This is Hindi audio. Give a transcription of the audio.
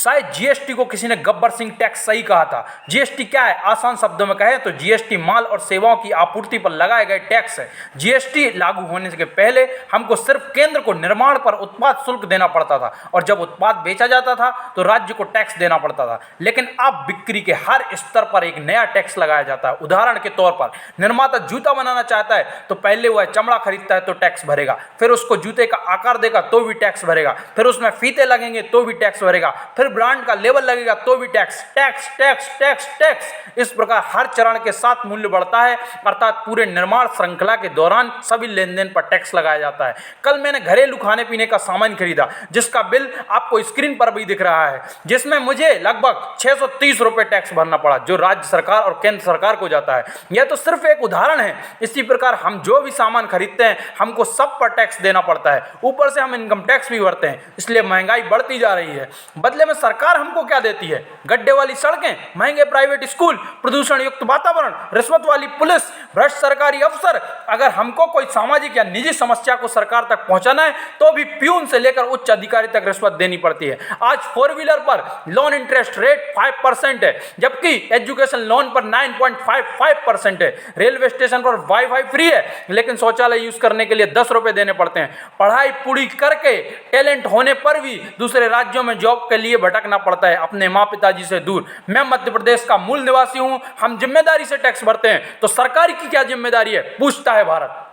शायद जीएसटी को किसी ने गब्बर सिंह टैक्स सही कहा था। जीएसटी क्या है? आसान शब्दों में कहें तो जीएसटी माल और सेवाओं की आपूर्ति पर लगाए गए टैक्स है। जीएसटी लागू होने के पहले हमको सिर्फ केंद्र को निर्माण पर उत्पाद शुल्क देना पड़ता था और जब उत्पाद बेचा जाता था तो राज्य को टैक्स देना पड़ता था। लेकिन अब बिक्री के हर स्तर पर एक नया टैक्स लगाया जाता है। उदाहरण के तौर पर निर्माता जूता बनाना चाहता है तो पहले वह चमड़ा खरीदता है तो टैक्स भरेगा, फिर उसको जूते का आकार देगा तो भी टैक्स भरेगा, फिर उसमें फीते लगेंगे तो भी टैक्स भरेगा, फिर ब्रांड का लेबल लगेगा तो भी tax tax tax tax tax. इस प्रकार हर चरण के साथ मूल्य बढ़ता है, अर्थात पूरे निर्माण श्रृंखला के दौरान सभी लेन देन पर टैक्स लगाया जाता है। कल मैंने घरेलू खाने पीने का सामान खरीदा जिसका बिल आपको स्क्रीन पर भी दिख रहा है, जिसमें मुझे लगभग 630 रुपए टैक्स भरना पड़ा जो राज्य सरकार और केंद्र सरकार को जाता है। यह तो सिर्फ एक उदाहरण है। इसी प्रकार हम जो भी सामान खरीदते हैं हमको सब पर टैक्स देना पड़ता है, ऊपर से हम इनकम टैक्स भी भरते हैं, इसलिए महंगाई बढ़ती जा रही है। बदले में सरकार हमको क्या देती है? गड्ढे वाली सड़कें, महंगे प्राइवेट स्कूल, प्रदूषण युक्त वातावरण, रिश्वत वाली पुलिस, भ्रष्ट सरकारी अफसर। अगर हमको कोई सामाजिक या निजी समस्या को सरकार तक पहुंचाना है तो भी प्यून से लेकर उच्च अधिकारी तक रिश्वत देनी पड़ती है। आज 4 व्हीलर पर लोन इंटरेस्ट रेट 5% है, जबकि एजुकेशन लोन पर 9.55% है। रेलवे स्टेशन पर वाईफाई फ्री है लेकिन शौचालय यूज करने के लिए 10 रुपए देने पड़ते हैं। पढ़ाई पूरी करके टैलेंट होने पर भी दूसरे राज्यों में जॉब के लिए भटकना पड़ता है अपने माँ पिताजी से दूर। मैं मध्य प्रदेश का मूल निवासी हूं, हम जिम्मेदारी से टैक्स भरते हैं तो सरकार की क्या जिम्मेदारी है? पूछता है भारत।